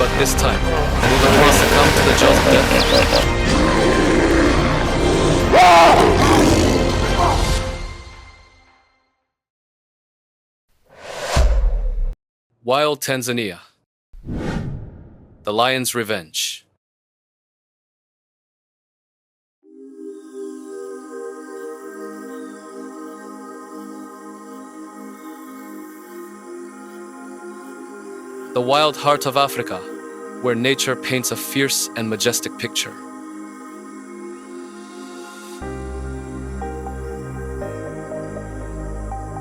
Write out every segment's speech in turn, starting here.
but this time, will the prey succumb to the jaws of death? Wild Tanzania. The Lion's Revenge. The wild heart of Africa, where nature paints a fierce and majestic picture.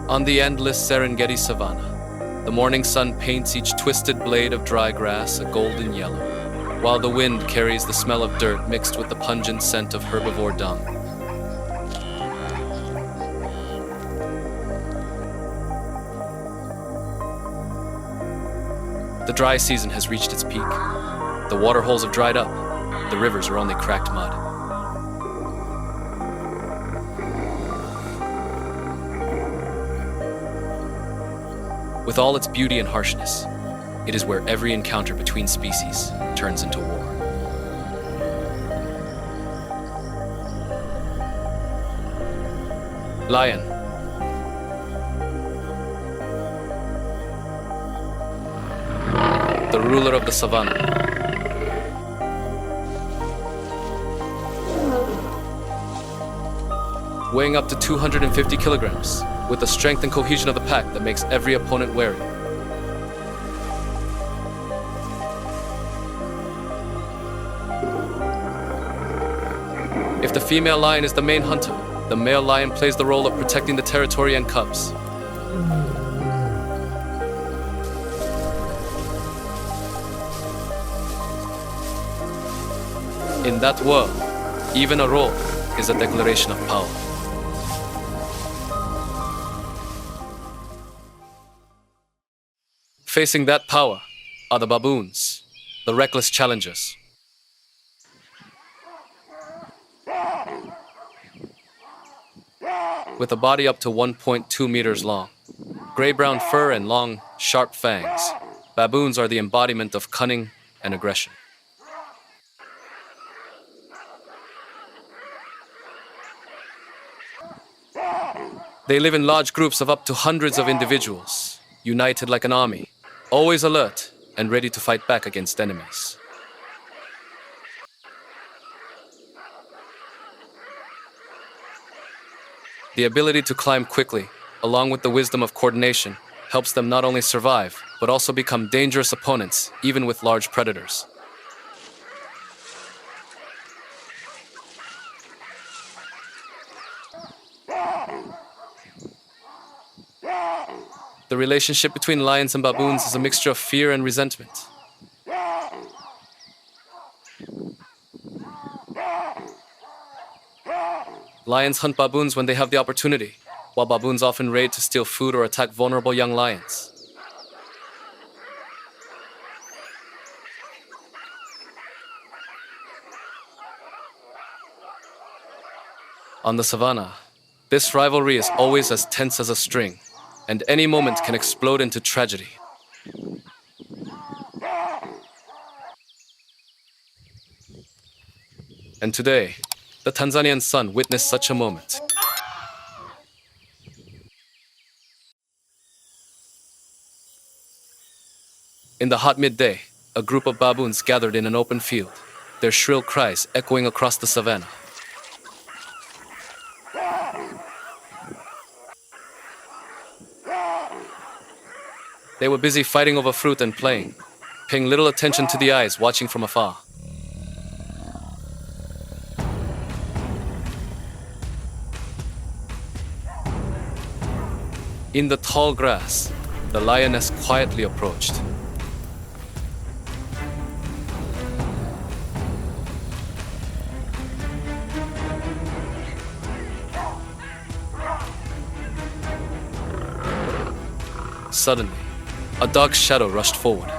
On the endless Serengeti savanna, the morning sun paints each twisted blade of dry grass a golden yellow, while the wind carries the smell of dirt mixed with the pungent scent of herbivore dung. The dry season has reached its peak. The water holes have dried up. The rivers are only cracked mud. With all its beauty and harshness, it is where every encounter between species turns into war. Lion. The ruler of the savanna. Weighing up to 250 kilograms, with the strength and cohesion of the pack that makes every opponent wary. If the female lion is the main hunter, the male lion plays the role of protecting the territory and cubs. In that world, even a roar is a declaration of power. Facing that power are the baboons, the reckless challengers. With a body up to 1.2 meters long, gray-brown fur and long, sharp fangs, baboons are the embodiment of cunning and aggression. They live in large groups of up to hundreds of individuals, united like an army, always alert and ready to fight back against enemies. The ability to climb quickly, along with the wisdom of coordination, helps them not only survive, but also become dangerous opponents, even with large predators. The relationship between lions and baboons is a mixture of fear and resentment. Lions hunt baboons when they have the opportunity, while baboons often raid to steal food or attack vulnerable young lions. On the savanna, this rivalry is always as tense as a string, and any moment can explode into tragedy. And today, the Tanzanian sun witnessed such a moment. In the hot midday, a group of baboons gathered in an open field, their shrill cries echoing across the savanna. They were busy fighting over fruit and playing, paying little attention to the eyes watching from afar. In the tall grass, the lioness quietly approached. Suddenly, a dark shadow rushed forward.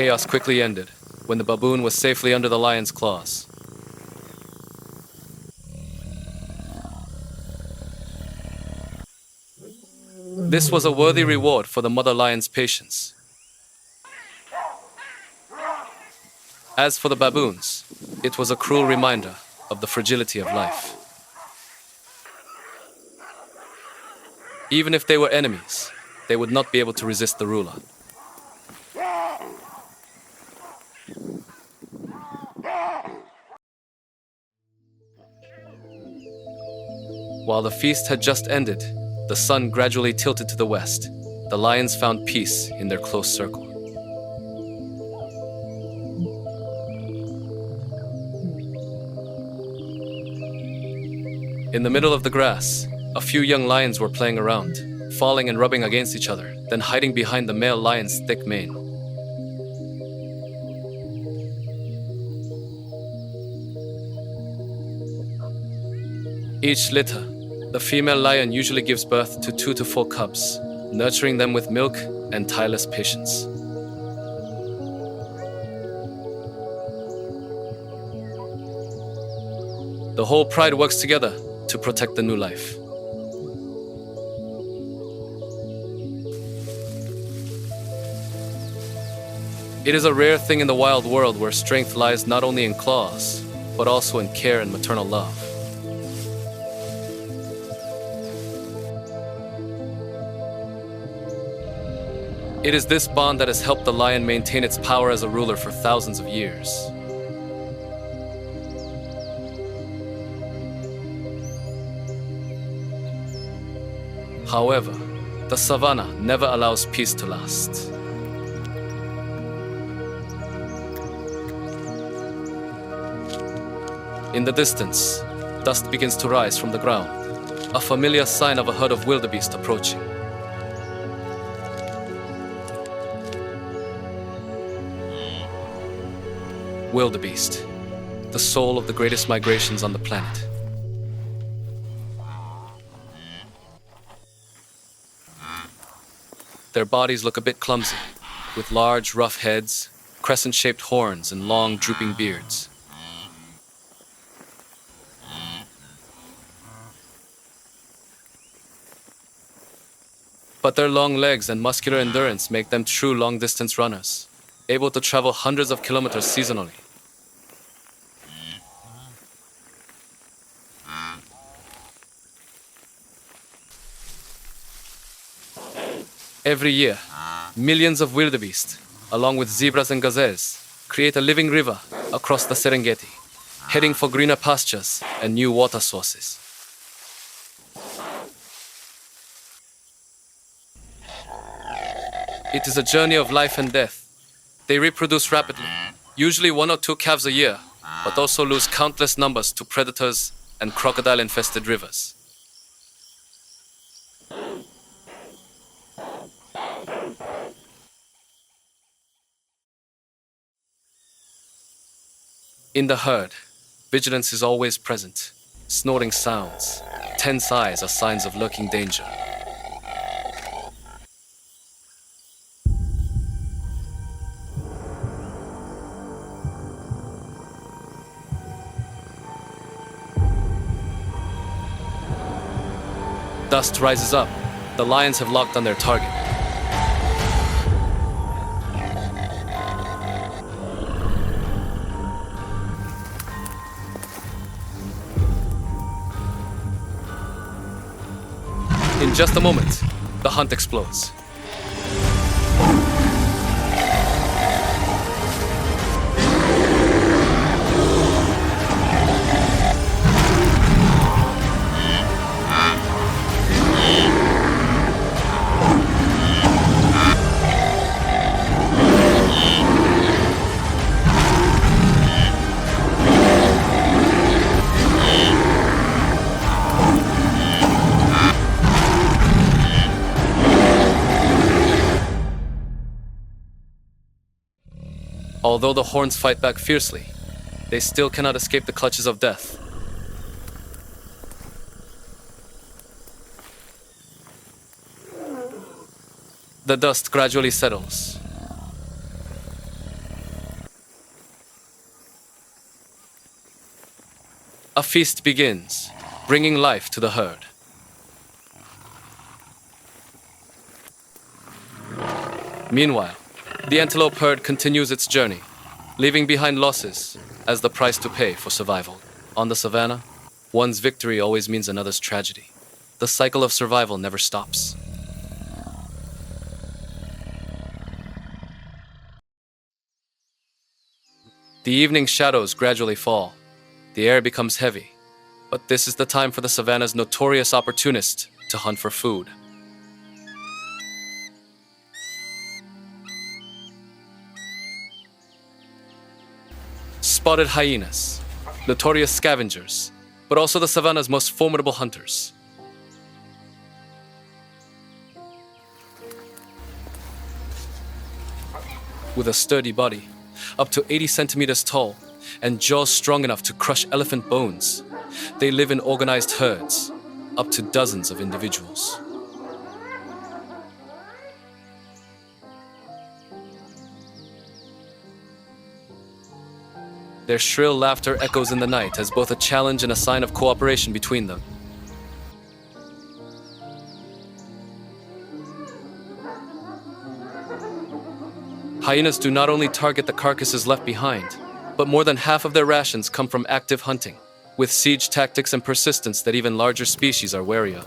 chaos quickly ended when the baboon was safely under the lion's claws. This was a worthy reward for the mother lion's patience. As for the baboons, it was a cruel reminder of the fragility of life. Even if they were enemies, they would not be able to resist the ruler. While the feast had just ended, the sun gradually tilted to the west. The lions found peace in their close circle. In the middle of the grass, a few young lions were playing around, falling and rubbing against each other, then hiding behind the male lion's thick mane. Each litter, the female lion usually gives birth to 2 to 4 cubs, nurturing them with milk and tireless patience. The whole pride works together to protect the new life. It is a rare thing in the wild world where strength lies not only in claws, but also in care and maternal love. It is this bond that has helped the lion maintain its power as a ruler for thousands of years. However, the savanna never allows peace to last. In the distance, dust begins to rise from the ground, a familiar sign of a herd of wildebeest approaching. Wildebeest, the soul of the greatest migrations on the planet. Their bodies look a bit clumsy, with large, rough heads, crescent-shaped horns, and long, drooping beards. But their long legs and muscular endurance make them true long-distance runners, able to travel hundreds of kilometers seasonally. Every year, millions of wildebeest, along with zebras and gazelles, create a living river across the Serengeti, heading for greener pastures and new water sources. It is a journey of life and death. They reproduce rapidly, usually 1 or 2 calves a year, but also lose countless numbers to predators and crocodile-infested rivers. In the herd, vigilance is always present. Snorting sounds, tense eyes are signs of lurking danger. Dust rises up. The lions have locked on their target. In just a moment, the hunt explodes. Although the horns fight back fiercely, they still cannot escape the clutches of death. The dust gradually settles. A feast begins, bringing life to the herd. Meanwhile, the antelope herd continues its journey, leaving behind losses as the price to pay for survival. On the savanna, one's victory always means another's tragedy. The cycle of survival never stops. The evening shadows gradually fall. The air becomes heavy, but this is the time for the savanna's notorious opportunist to hunt for food. Spotted hyenas, notorious scavengers, but also the savanna's most formidable hunters. With a sturdy body, up to 80 centimeters tall, and jaws strong enough to crush elephant bones, they live in organized herds, up to dozens of individuals. Their shrill laughter echoes in the night as both a challenge and a sign of cooperation between them. Hyenas do not only target the carcasses left behind, but more than half of their rations come from active hunting, with siege tactics and persistence that even larger species are wary of.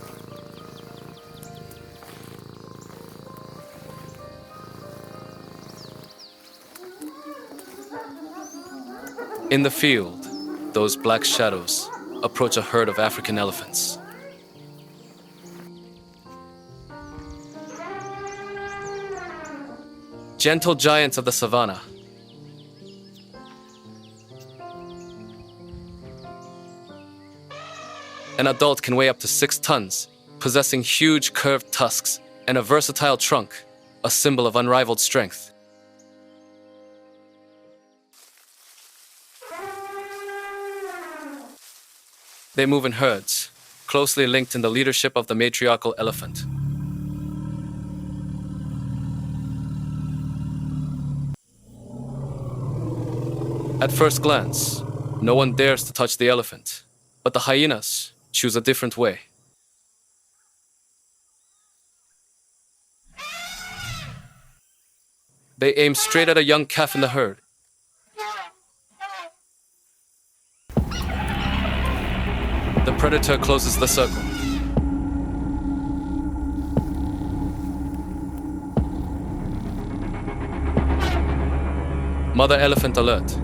In the field, those black shadows approach a herd of African elephants. Gentle giants of the savanna. An adult can weigh up to 6 tons, possessing huge curved tusks and a versatile trunk, a symbol of unrivaled strength. They move in herds, closely linked in the leadership of the matriarchal elephant. At first glance, no one dares to touch the elephant, but the hyenas choose a different way. They aim straight at a young calf in the herd. The predator closes the circle. Mother elephant alert.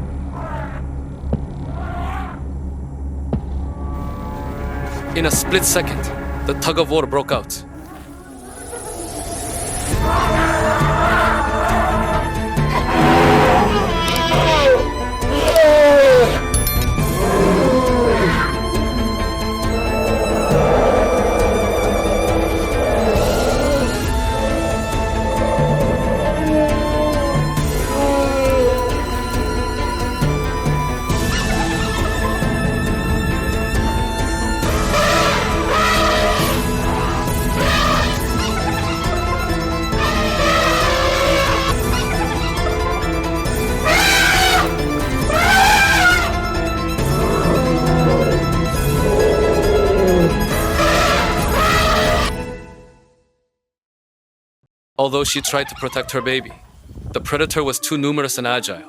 In a split second, the tug-of-war broke out. Although she tried to protect her baby, the predator was too numerous and agile.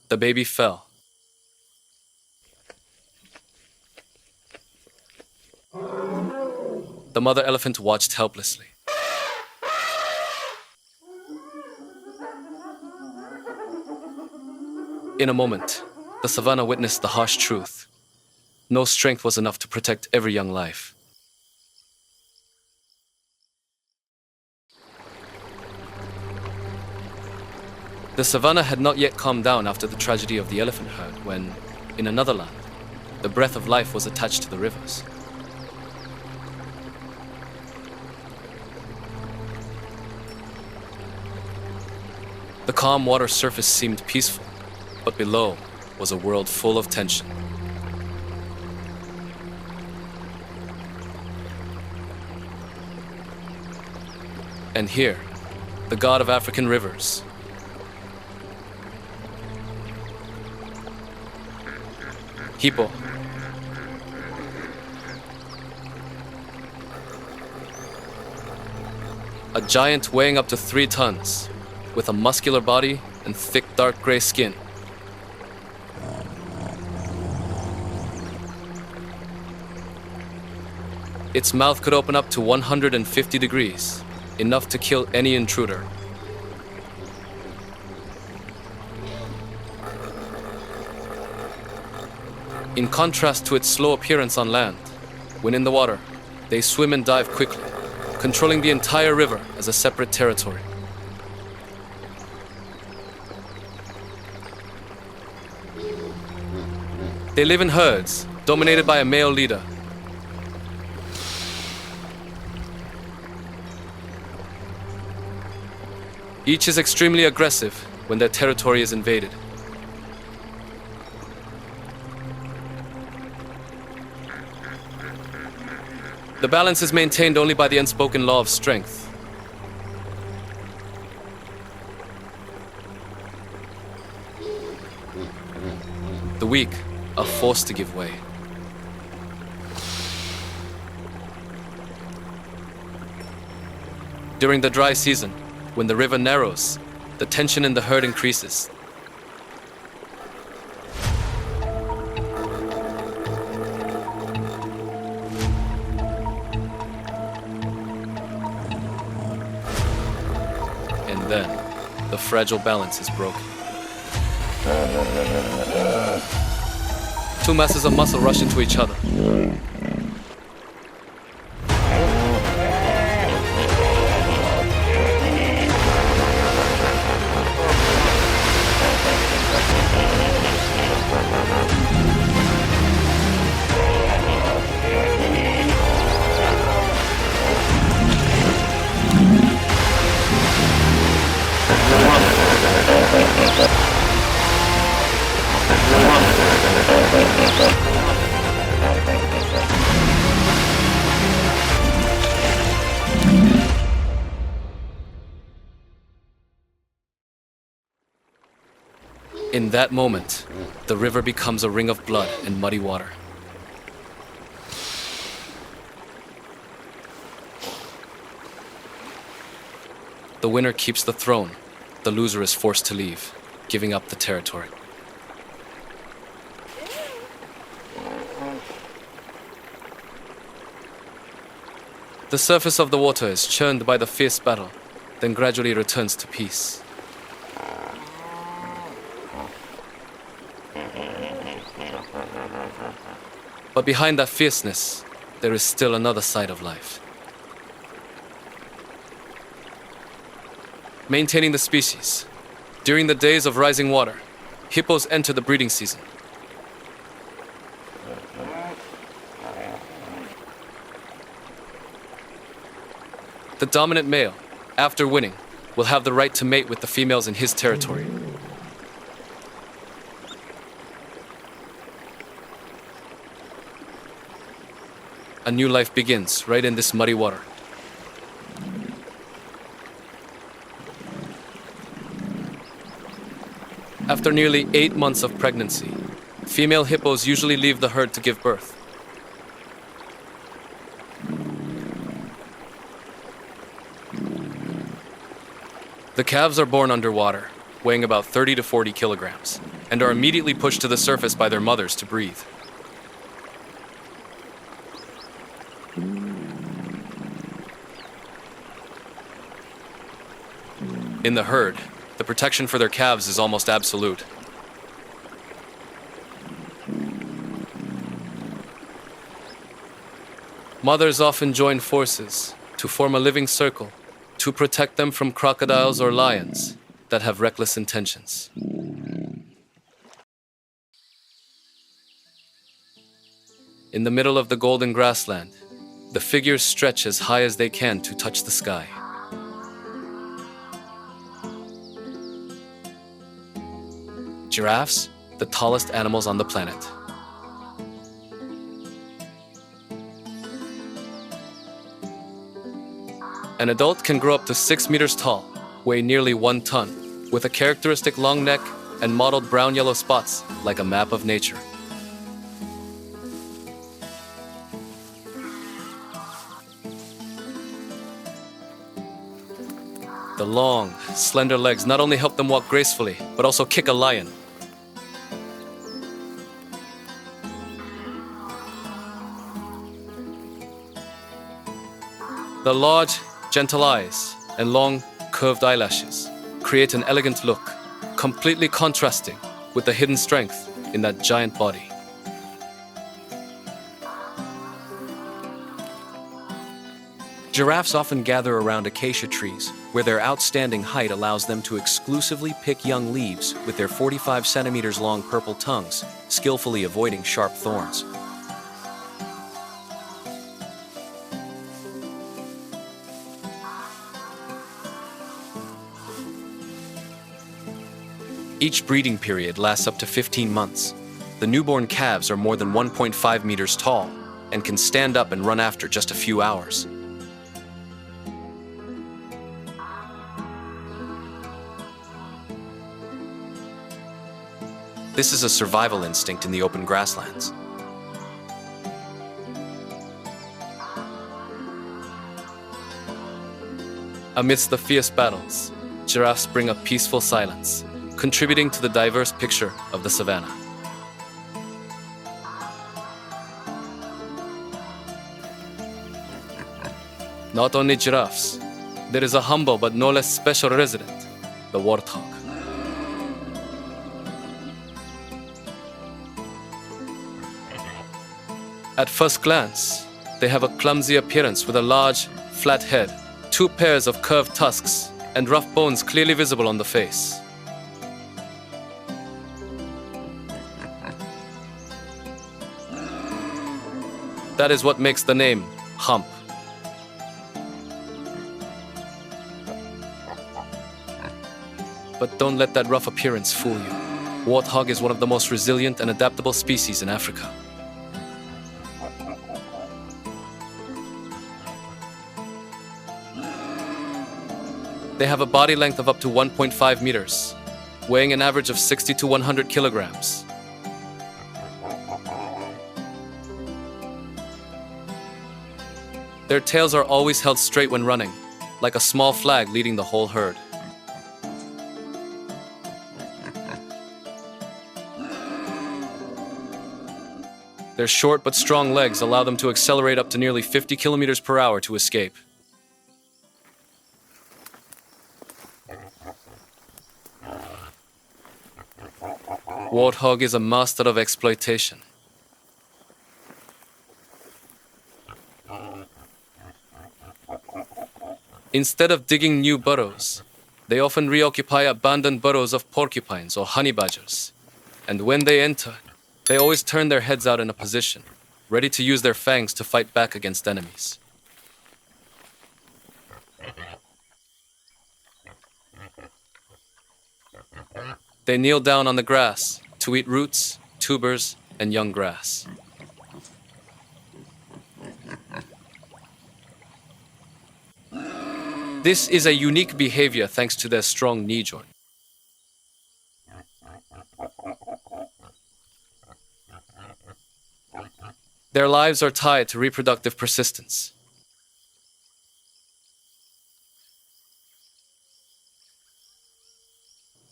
The baby fell. The mother elephant watched helplessly. In a moment, the savanna witnessed the harsh truth. No strength was enough to protect every young life. The savanna had not yet calmed down after the tragedy of the elephant herd when, in another land, the breath of life was attached to the rivers. The calm water surface seemed peaceful, but below was a world full of tension. And here, the god of African rivers, Hippo. A giant weighing up to 3 tons, with a muscular body and thick dark gray skin. Its mouth could open up to 150 degrees, enough to kill any intruder. In contrast to its slow appearance on land, when in the water, they swim and dive quickly, controlling the entire river as a separate territory. They live in herds, dominated by a male leader. Each is extremely aggressive when their territory is invaded. The balance is maintained only by the unspoken law of strength. The weak are forced to give way. During the dry season, when the river narrows, the tension in the herd increases. And then, the fragile balance is broken. Two masses of muscle rush into each other. In that moment, the river becomes a ring of blood and muddy water. The winner keeps the throne. The loser is forced to leave, giving up the territory. The surface of the water is churned by the fierce battle, then gradually returns to peace. But behind that fierceness, there is still another side of life. Maintaining the species. During the days of rising water, hippos enter the breeding season. The dominant male, after winning, will have the right to mate with the females in his territory. A new life begins right in this muddy water. After nearly 8 months of pregnancy, female hippos usually leave the herd to give birth. The calves are born underwater, weighing about 30 to 40 kilograms, and are immediately pushed to the surface by their mothers to breathe. In the herd, the protection for their calves is almost absolute. Mothers often join forces to form a living circle to protect them from crocodiles or lions that have reckless intentions. In the middle of the golden grassland, the figures stretch as high as they can to touch the sky. Giraffes, the tallest animals on the planet. An adult can grow up to 6 meters tall, weigh nearly 1 ton, with a characteristic long neck and mottled brown-yellow spots like a map of nature. The long, slender legs not only help them walk gracefully, but also kick a lion. The large, gentle eyes and long, curved eyelashes create an elegant look, completely contrasting with the hidden strength in that giant body. Giraffes often gather around acacia trees, where their outstanding height allows them to exclusively pick young leaves with their 45 centimeters long purple tongues, skillfully avoiding sharp thorns. Each breeding period lasts up to 15 months. The newborn calves are more than 1.5 meters tall and can stand up and run after just a few hours. This is a survival instinct in the open grasslands. Amidst the fierce battles, giraffes bring a peaceful silence, contributing to the diverse picture of the savanna. Not only giraffes, there is a humble but no less special resident, the warthog. At first glance, they have a clumsy appearance with a large, flat head, 2 pairs of curved tusks, and rough bones clearly visible on the face. That is what makes the name hump. But don't let that rough appearance fool you. Warthog is one of the most resilient and adaptable species in Africa. They have a body length of up to 1.5 meters, weighing an average of 60 to 100 kilograms. Their tails are always held straight when running, like a small flag leading the whole herd. Their short but strong legs allow them to accelerate up to nearly 50 kilometers per hour to escape. Warthog is a master of exploitation. Instead of digging new burrows, they often reoccupy abandoned burrows of porcupines or honey badgers. And when they enter, they always turn their heads out in a position, ready to use their fangs to fight back against enemies. They kneel down on the grass to eat roots, tubers, and young grass. This is a unique behavior thanks to their strong knee joint. Their lives are tied to reproductive persistence.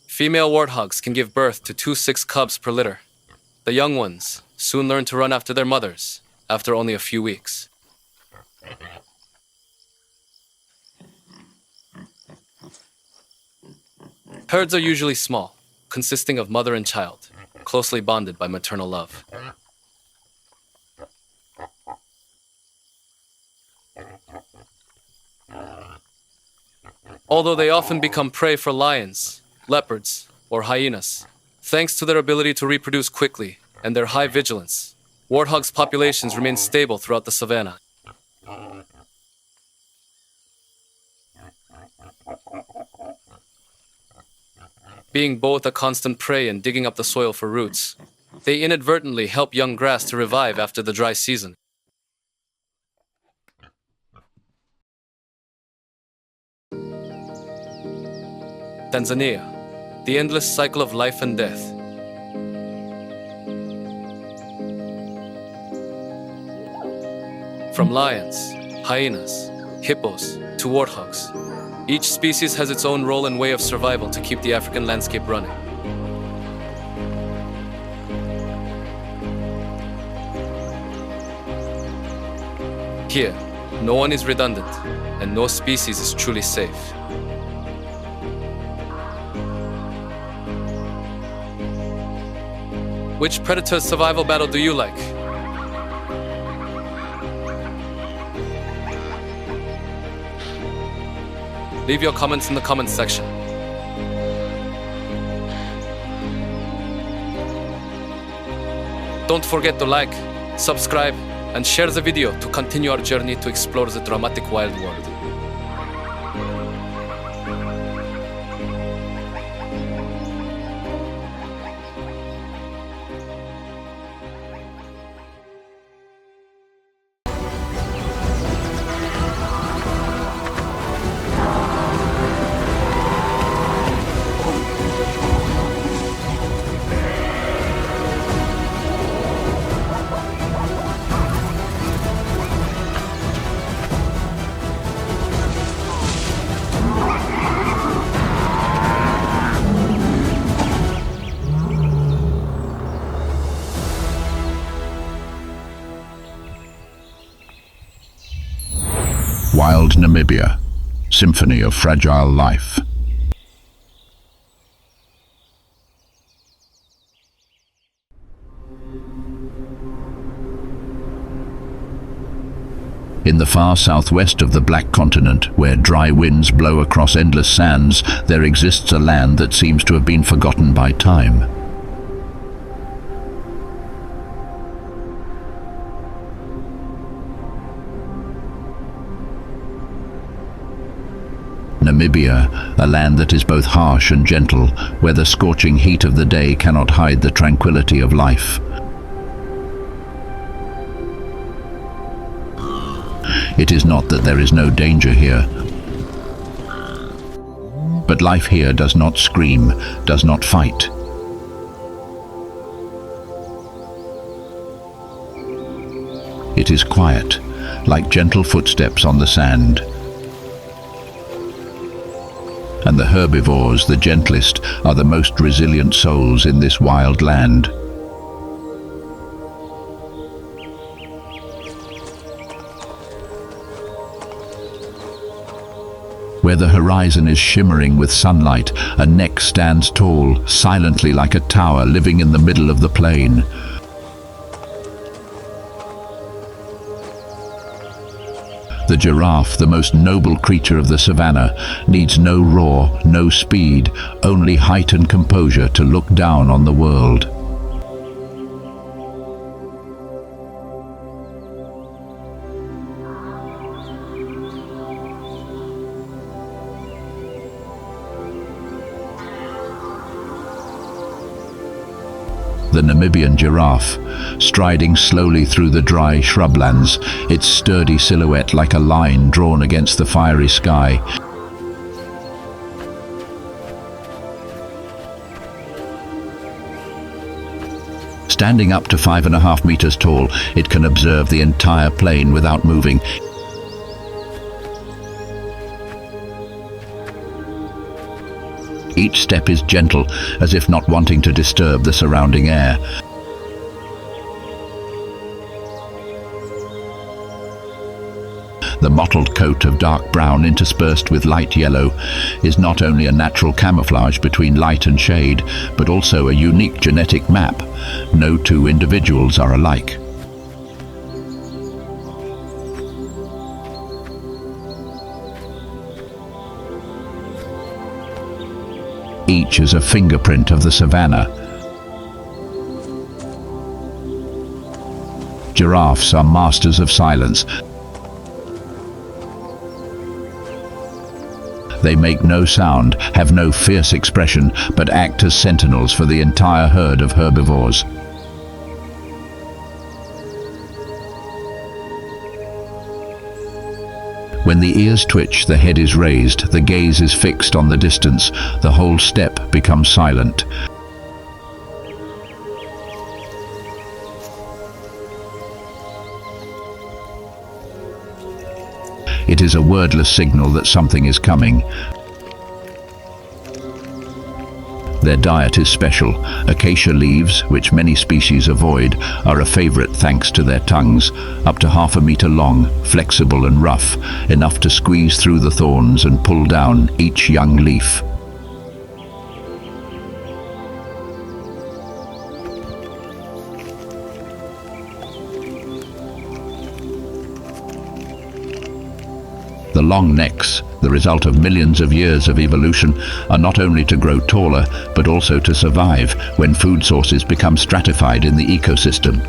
Female warthogs can give birth to 2 6 cubs per litter. The young ones soon learn to run after their mothers after only a few weeks. Herds are usually small, consisting of mother and child, closely bonded by maternal love. Although they often become prey for lions, leopards, or hyenas, thanks to their ability to reproduce quickly and their high vigilance, warthogs' populations remain stable throughout the savanna. Being both a constant prey and digging up the soil for roots, they inadvertently help young grass to revive after the dry season. Tanzania, the endless cycle of life and death. From lions, hyenas, hippos, to warthogs, Each species has its own role and way of survival to keep the African landscape running. Here, no one is redundant, and no species is truly safe. Which predator's survival battle do you like? Leave your comments in the comments section. Don't forget to like, subscribe, and share the video to continue our journey to explore the dramatic wild world. Wild Namibia, Symphony of Fragile Life. In the far southwest of the Black Continent, where dry winds blow across endless sands, there exists a land that seems to have been forgotten by time. Namibia, a land that is both harsh and gentle, where the scorching heat of the day cannot hide the tranquility of life. It is not that there is no danger here, but life here does not scream, does not fight. It is quiet, like gentle footsteps on the sand. And the herbivores, the gentlest, are the most resilient souls in this wild land. Where the horizon is shimmering with sunlight, a neck stands tall, silently like a tower living in the middle of the plain. The giraffe, the most noble creature of the savanna, needs no roar, no speed, only height and composure to look down on the world. The Namibian giraffe, striding slowly through the dry shrublands, its sturdy silhouette like a line drawn against the fiery sky. Standing up to 5.5 meters tall, it can observe the entire plain without moving. Each step is gentle, as if not wanting to disturb the surrounding air. The mottled coat of dark brown interspersed with light yellow is not only a natural camouflage between light and shade, but also a unique genetic map. No two individuals are alike. Each is a fingerprint of the savanna. Giraffes are masters of silence. They make no sound, have no fierce expression, but act as sentinels for the entire herd of herbivores. When the ears twitch, the head is raised, the gaze is fixed on the distance, the whole step becomes silent. It is a wordless signal that something is coming. Their diet is special. Acacia leaves, which many species avoid, are a favorite thanks to their tongues, up to 1/2 meter long, flexible and rough, enough to squeeze through the thorns and pull down each young leaf. The long necks, the result of millions of years of evolution, are not only to grow taller, but also to survive when food sources become stratified in the ecosystem.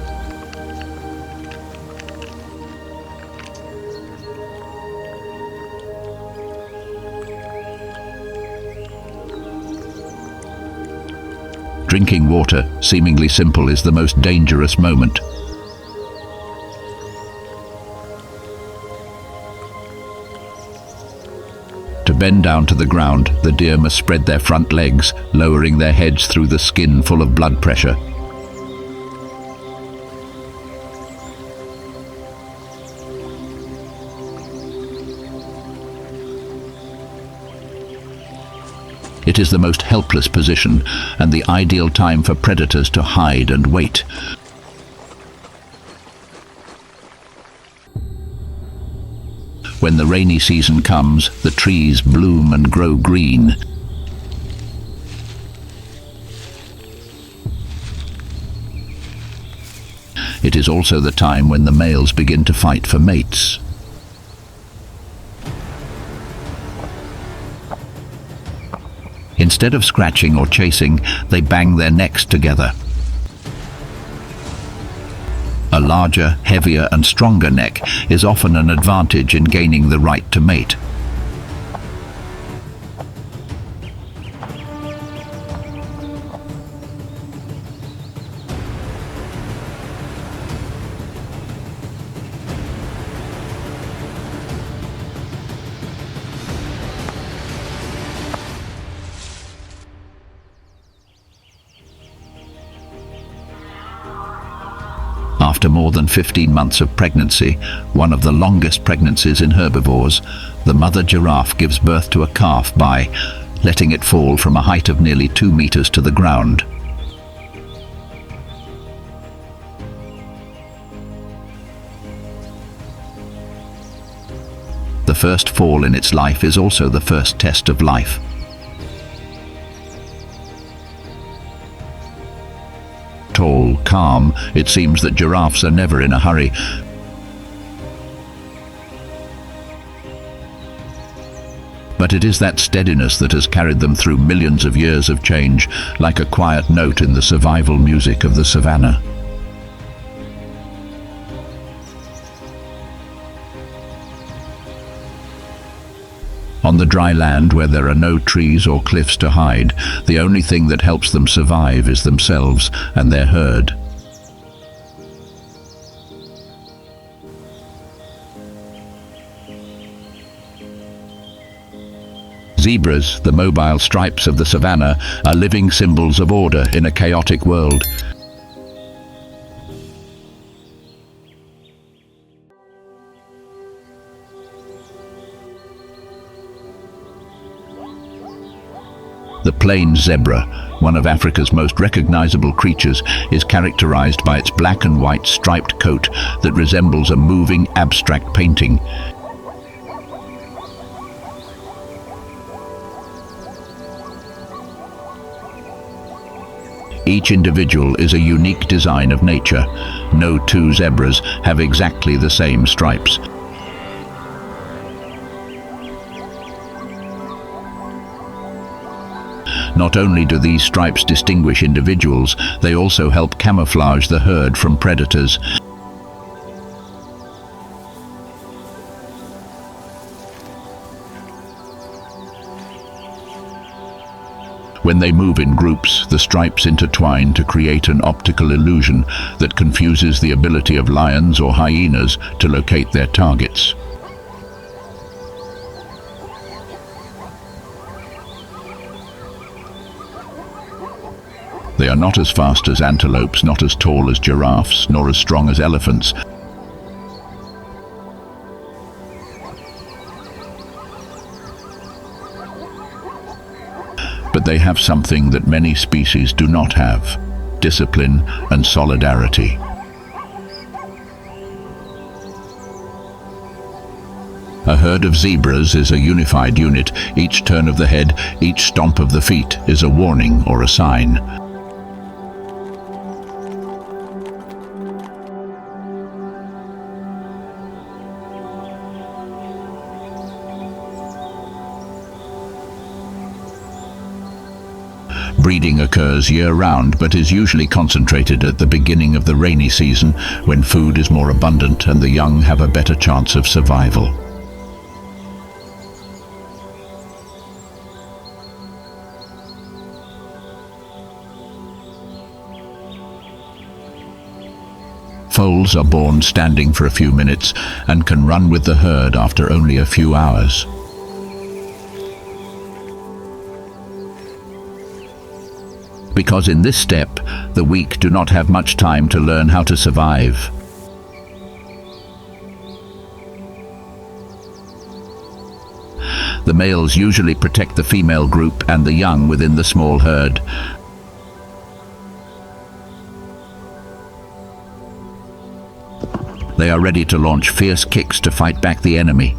Drinking water, seemingly simple, is the most dangerous moment. To bend down to the ground, the deer must spread their front legs, lowering their heads through the skin full of blood pressure. It is the most helpless position and the ideal time for predators to hide and wait. When the rainy season comes, the trees bloom and grow green. It is also the time when the males begin to fight for mates. Instead of scratching or chasing, they bang their necks together. A larger, heavier and stronger neck is often an advantage in gaining the right to mate. After more than 15 months of pregnancy, one of the longest pregnancies in herbivores, the mother giraffe gives birth to a calf by letting it fall from a height of nearly 2 meters to the ground. The first fall in its life is also the first test of life. Tall, calm, it seems that giraffes are never in a hurry. But it is that steadiness that has carried them through millions of years of change, like a quiet note in the survival music of the savanna. On the dry land where there are no trees or cliffs to hide, the only thing that helps them survive is themselves and their herd. Zebras, the mobile stripes of the savanna, are living symbols of order in a chaotic world. The plain zebra, one of Africa's most recognizable creatures, is characterized by its black and white striped coat that resembles a moving abstract painting. Each individual is a unique design of nature. No two zebras have exactly the same stripes. Not only do these stripes distinguish individuals, they also help camouflage the herd from predators. When they move in groups, the stripes intertwine to create an optical illusion that confuses the ability of lions or hyenas to locate their targets. They are not as fast as antelopes, not as tall as giraffes, nor as strong as elephants. they have something that many species do not have: discipline and solidarity. A herd of zebras is a unified unit. Each turn of the head, each stomp of the feet is a warning or a sign. Breeding occurs year-round, but is usually concentrated at the beginning of the rainy season, when food is more abundant and the young have a better chance of survival. Foals are born standing for a few minutes and can run with the herd after only a few hours. Because in this step, the weak do not have much time to learn how to survive. The males usually protect the female group and the young within the small herd. They are ready to launch fierce kicks to fight back the enemy.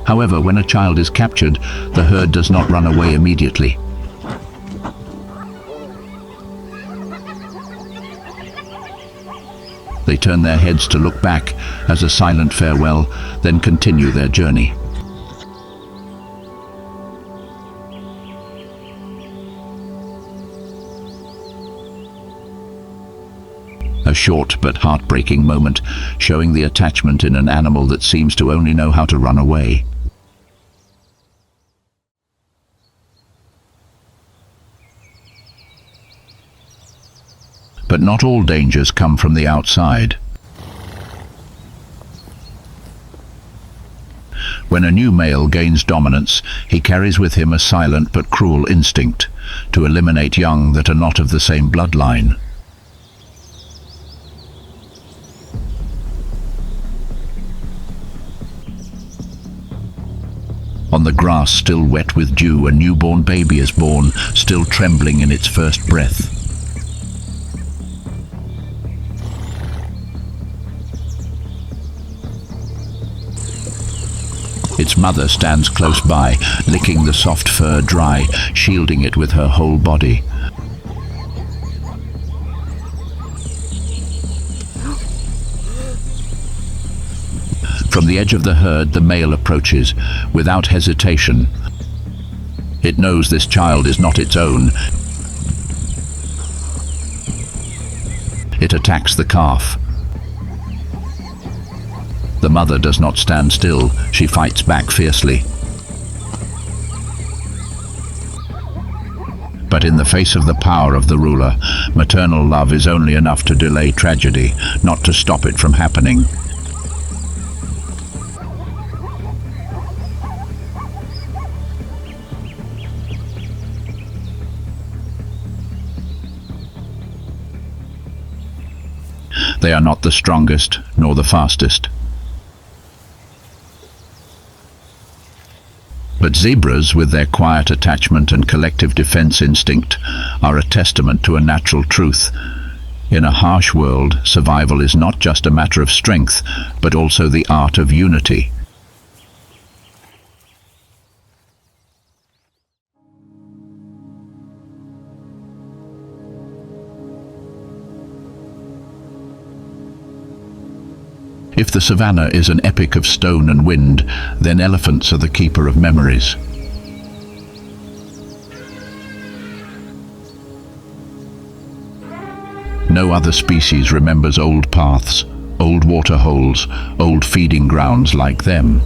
However, when a child is captured, the herd does not run away immediately. They turn their heads to look back as a silent farewell, then continue their journey. A short but heartbreaking moment, showing the attachment in an animal that seems to only know how to run away. But not all dangers come from the outside. When a new male gains dominance, he carries with him a silent but cruel instinct to eliminate young that are not of the same bloodline. On the grass, still wet with dew, a newborn baby is born, still trembling in its first breath. Its mother stands close by, licking the soft fur dry, shielding it with her whole body. From the edge of the herd, the male approaches, without hesitation. It knows this child is not its own. It attacks the calf. The mother does not stand still. She fights back fiercely. But in the face of the power of the ruler, maternal love is only enough to delay tragedy, not to stop it from happening. They are not the strongest nor the fastest. But zebras, with their quiet attachment and collective defense instinct, are a testament to a natural truth. In a harsh world, survival is not just a matter of strength, but also the art of unity. If the savanna is an epic of stone and wind, then elephants are the keeper of memories. No other species remembers old paths, old water holes, old feeding grounds like them.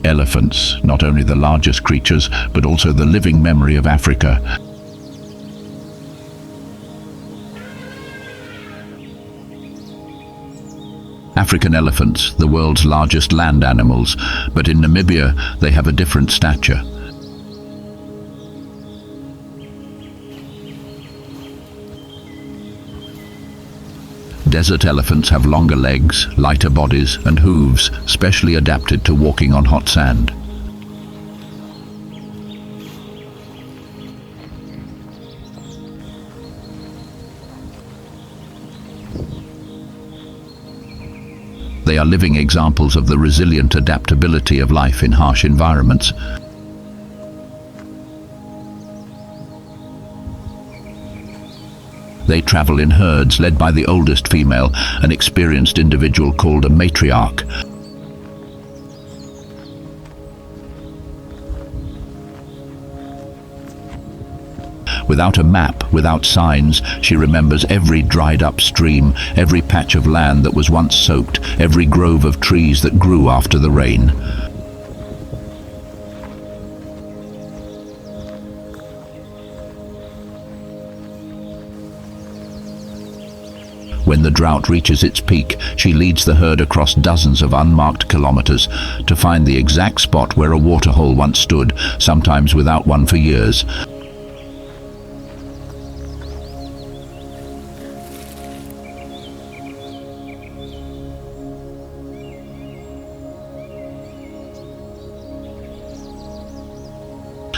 Elephants, not only the largest creatures, but also the living memory of Africa. African elephants, the world's largest land animals, but in Namibia they have a different stature. Desert elephants have longer legs, lighter bodies, and hooves, specially adapted to walking on hot sand. They are living examples of the resilient adaptability of life in harsh environments. They travel in herds led by the oldest female, an experienced individual called a matriarch. Without a map, without signs, she remembers every dried-up stream, every patch of land that was once soaked, every grove of trees that grew after the rain. When the drought reaches its peak, she leads the herd across dozens of unmarked kilometers to find the exact spot where a waterhole once stood, sometimes without one for years.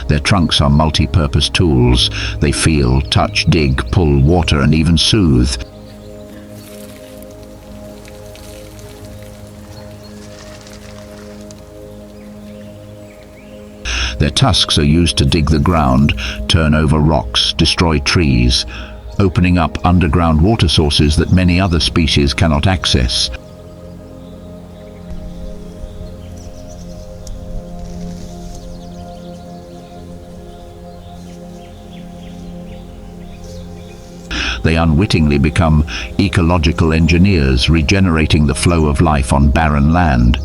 Their trunks are multi-purpose tools. They feel, touch, dig, pull, water, and even soothe. Their tusks are used to dig the ground, turn over rocks, destroy trees, opening up underground water sources that many other species cannot access. They unwittingly become ecological engineers, regenerating the flow of life on barren land.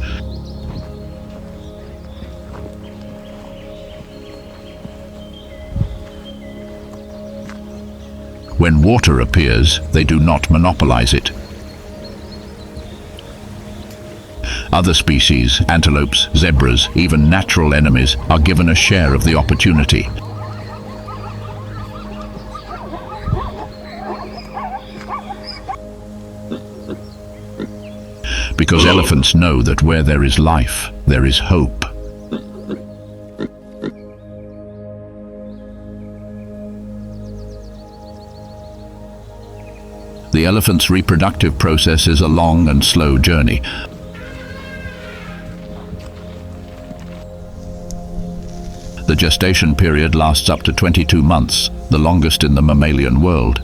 When water appears, they do not monopolize it. Other species, antelopes, zebras, even natural enemies, are given a share of the opportunity. Because elephants know that where there is life, there is hope. The elephant's reproductive process is a long and slow journey. The gestation period lasts up to 22 months, the longest in the mammalian world.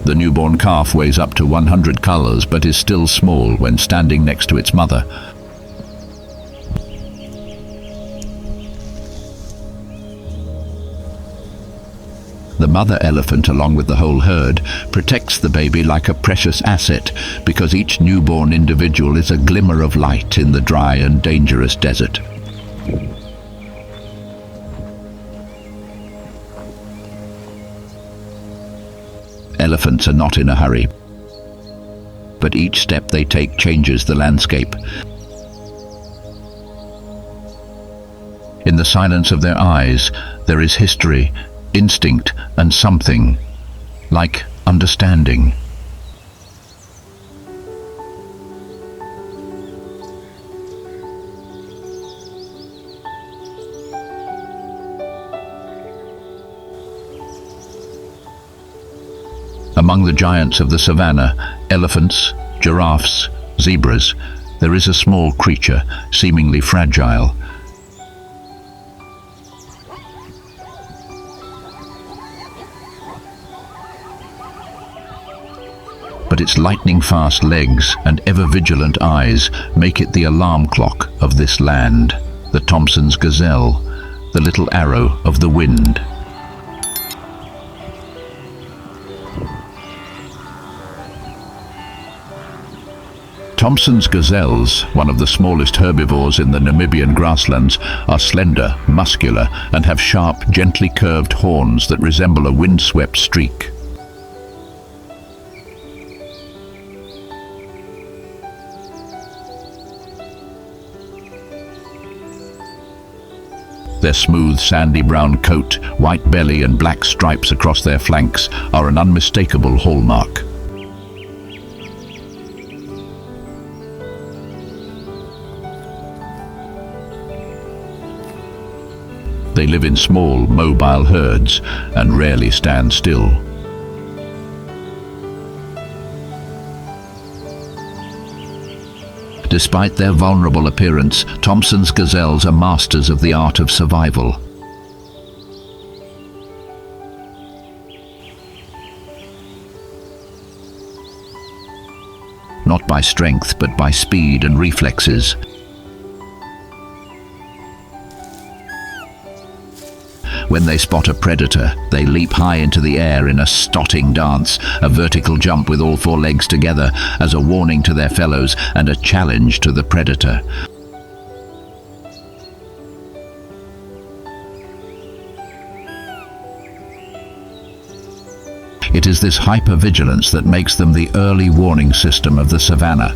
The newborn calf weighs up to 100 kilos but is still small when standing next to its mother. The mother elephant, along with the whole herd, protects the baby like a precious asset because each newborn individual is a glimmer of light in the dry and dangerous desert. Elephants are not in a hurry, but each step they take changes the landscape. In the silence of their eyes, there is history, instinct, and something like understanding. Among the giants of the savanna, elephants, giraffes, zebras, there is a small creature, seemingly fragile. But its lightning-fast legs and ever-vigilant eyes make it the alarm clock of this land, the Thompson's gazelle, the little arrow of the wind. Thompson's gazelles, one of the smallest herbivores in the Namibian grasslands, are slender, muscular, and have sharp, gently curved horns that resemble a windswept streak. Their smooth, sandy brown coat, white belly and black stripes across their flanks are an unmistakable hallmark. They live in small, mobile herds and rarely stand still. Despite their vulnerable appearance, Thompson's gazelles are masters of the art of survival. Not by strength, but by speed and reflexes. When they spot a predator, they leap high into the air in a stotting dance, a vertical jump with all four legs together as a warning to their fellows and a challenge to the predator. It is this hypervigilance that makes them the early warning system of the savanna.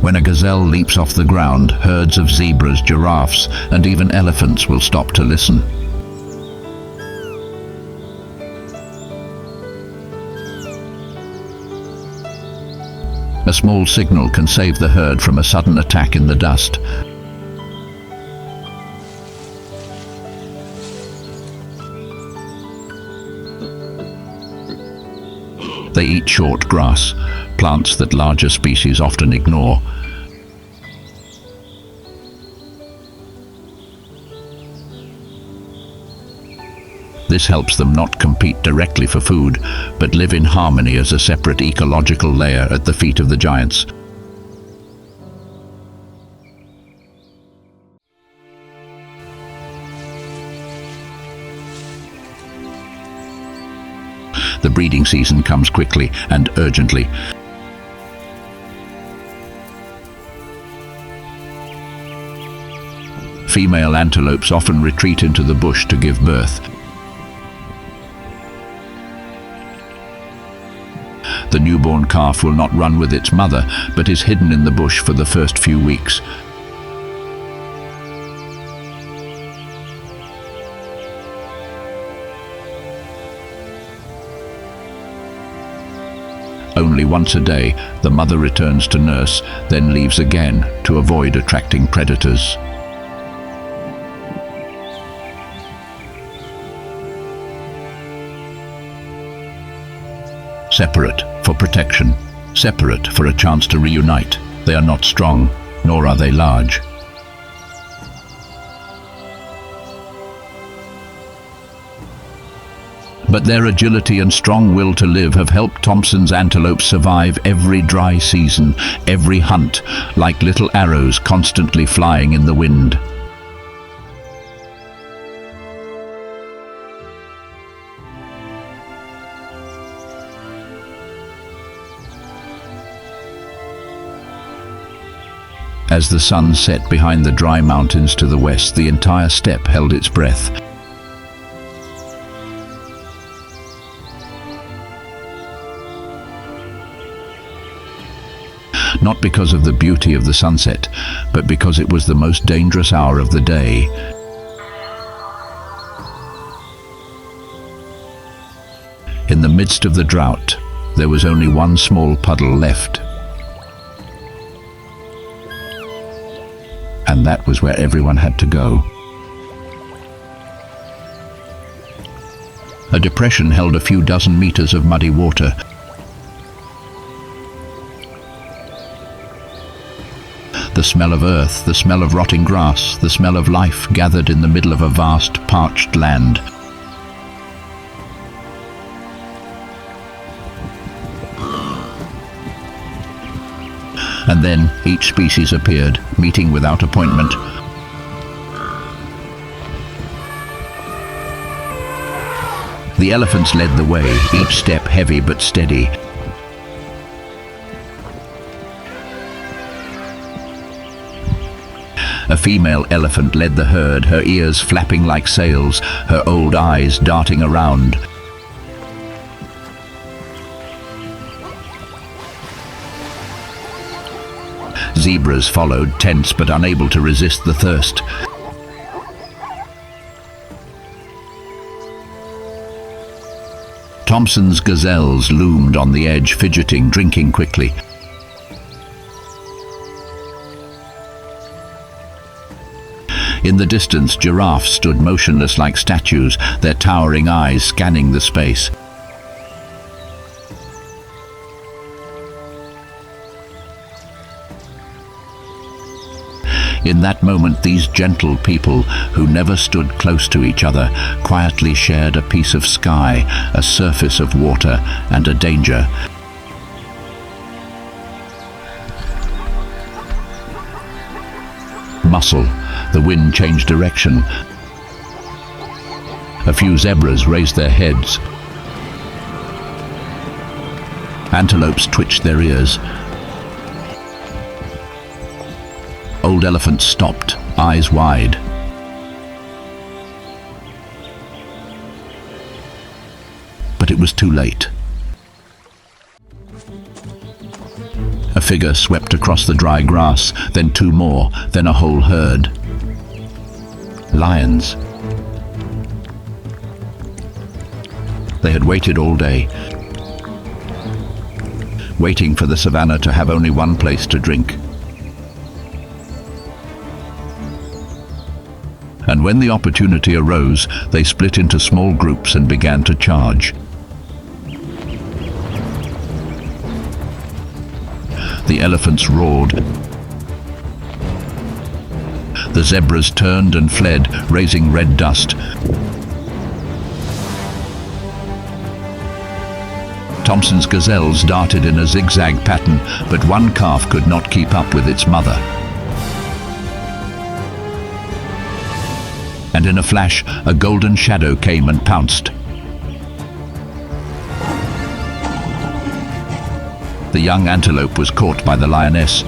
When a gazelle leaps off the ground, herds of zebras, giraffes, and even elephants will stop to listen. A small signal can save the herd from a sudden attack in the dust. They eat short grass, plants that larger species often ignore. This helps them not compete directly for food, but live in harmony as a separate ecological layer at the feet of the giants. The breeding season comes quickly and urgently. Female antelopes often retreat into the bush to give birth. The newborn calf will not run with its mother, but is hidden in the bush for the first few weeks. Only once a day, the mother returns to nurse, then leaves again to avoid attracting predators. Separate for protection, separate for a chance to reunite. They are not strong, nor are they large. But their agility and strong will to live have helped Thompson's antelopes survive every dry season, every hunt, like little arrows constantly flying in the wind. As the sun set behind the dry mountains to the west, the entire steppe held its breath. Not because of the beauty of the sunset, but because it was the most dangerous hour of the day. In the midst of the drought, there was only one small puddle left. And that was where everyone had to go. A depression held a few dozen meters of muddy water. The smell of earth, the smell of rotting grass, the smell of life gathered in the middle of a vast, parched land. And then each species appeared, meeting without appointment. The elephants led the way, each step heavy but steady. A female elephant led the herd, her ears flapping like sails, her old eyes darting around. Zebras followed, tense but unable to resist the thirst. Thompson's gazelles loomed on the edge, fidgeting, drinking quickly. In the distance, giraffes stood motionless like statues, their towering eyes scanning the space. In that moment, these gentle people, who never stood close to each other, quietly shared a piece of sky, a surface of water, and a danger. Muscle. The wind changed direction. A few zebras raised their heads. Antelopes twitched their ears. Old elephants stopped, eyes wide. But it was too late. A figure swept across the dry grass, then two more, then a whole herd. Lions. They had waited all day, waiting for the savanna to have only one place to drink. And when the opportunity arose, they split into small groups and began to charge. The elephants roared. The zebras turned and fled, raising red dust. Thompson's gazelles darted in a zigzag pattern, but one calf could not keep up with its mother. And in a flash, a golden shadow came and pounced. The young antelope was caught by the lioness.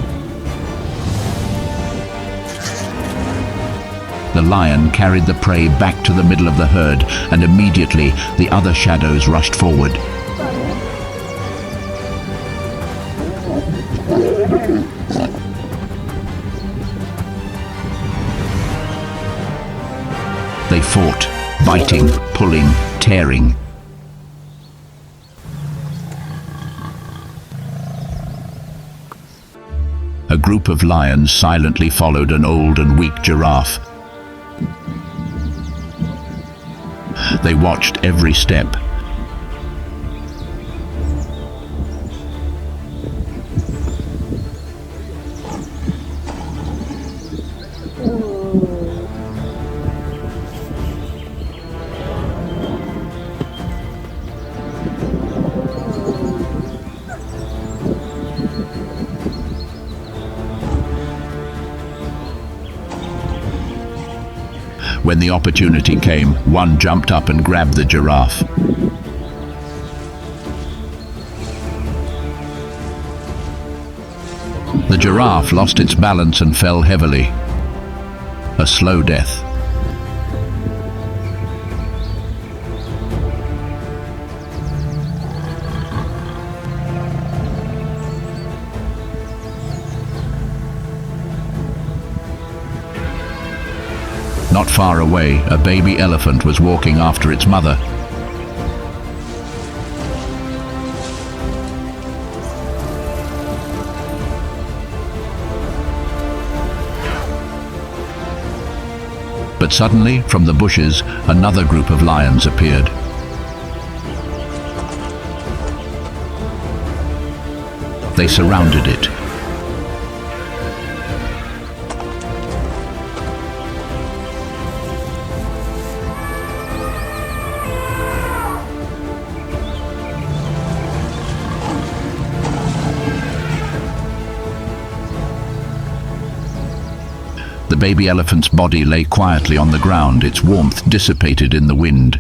The lion carried the prey back to the middle of the herd, and immediately the other shadows rushed forward. They fought, biting, pulling, tearing. A group of lions silently followed an old and weak giraffe. They watched every step. When the opportunity came, one jumped up and grabbed the giraffe. The giraffe lost its balance and fell heavily. A slow death. Not far away, a baby elephant was walking after its mother. But suddenly, from the bushes, another group of lions appeared. They surrounded it. The baby elephant's body lay quietly on the ground, its warmth dissipated in the wind.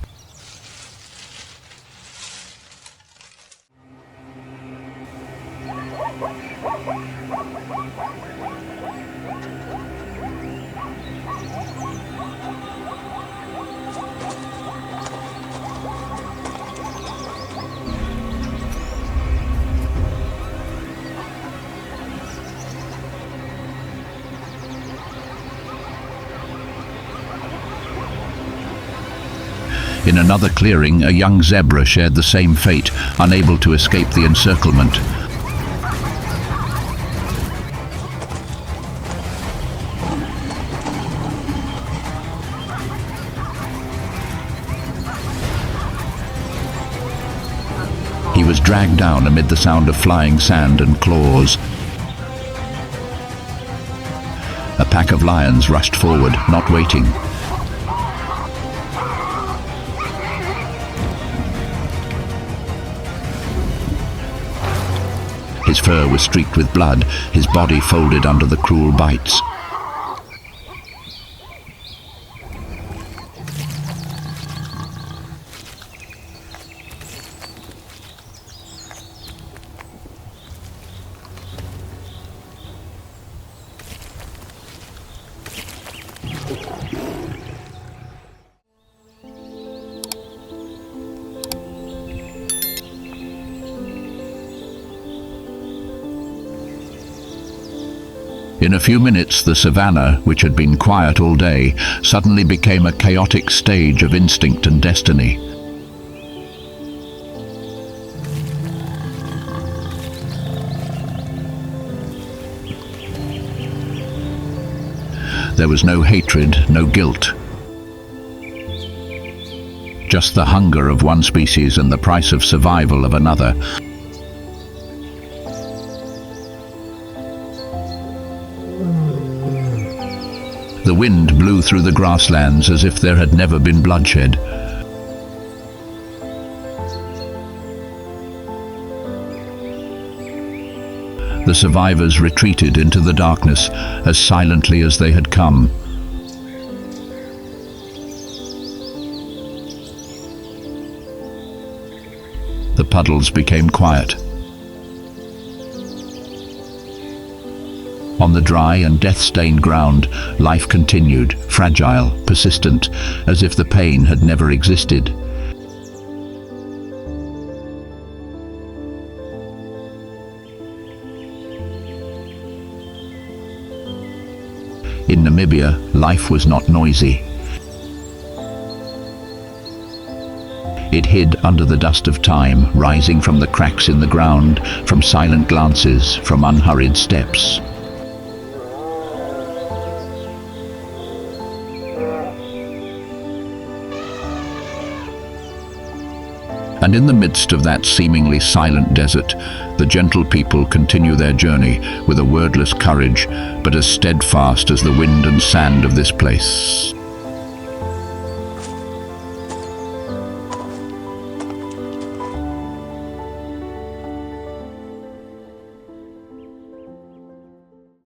In another clearing, a young zebra shared the same fate, unable to escape the encirclement. He was dragged down amid the sound of flying sand and claws. A pack of lions rushed forward, not waiting. His fur was streaked with blood, his body folded under the cruel bites. In a few minutes, the savanna, which had been quiet all day, suddenly became a chaotic stage of instinct and destiny. There was no hatred, no guilt. Just the hunger of one species and the price of survival of another. The wind blew through the grasslands as if there had never been bloodshed. The survivors retreated into the darkness as silently as they had come. The puddles became quiet. On the dry and death-stained ground, life continued, fragile, persistent, as if the pain had never existed. In Namibia, life was not noisy. It hid under the dust of time, rising from the cracks in the ground, from silent glances, from unhurried steps. And in the midst of that seemingly silent desert, the gentle people continue their journey with a wordless courage, but as steadfast as the wind and sand of this place.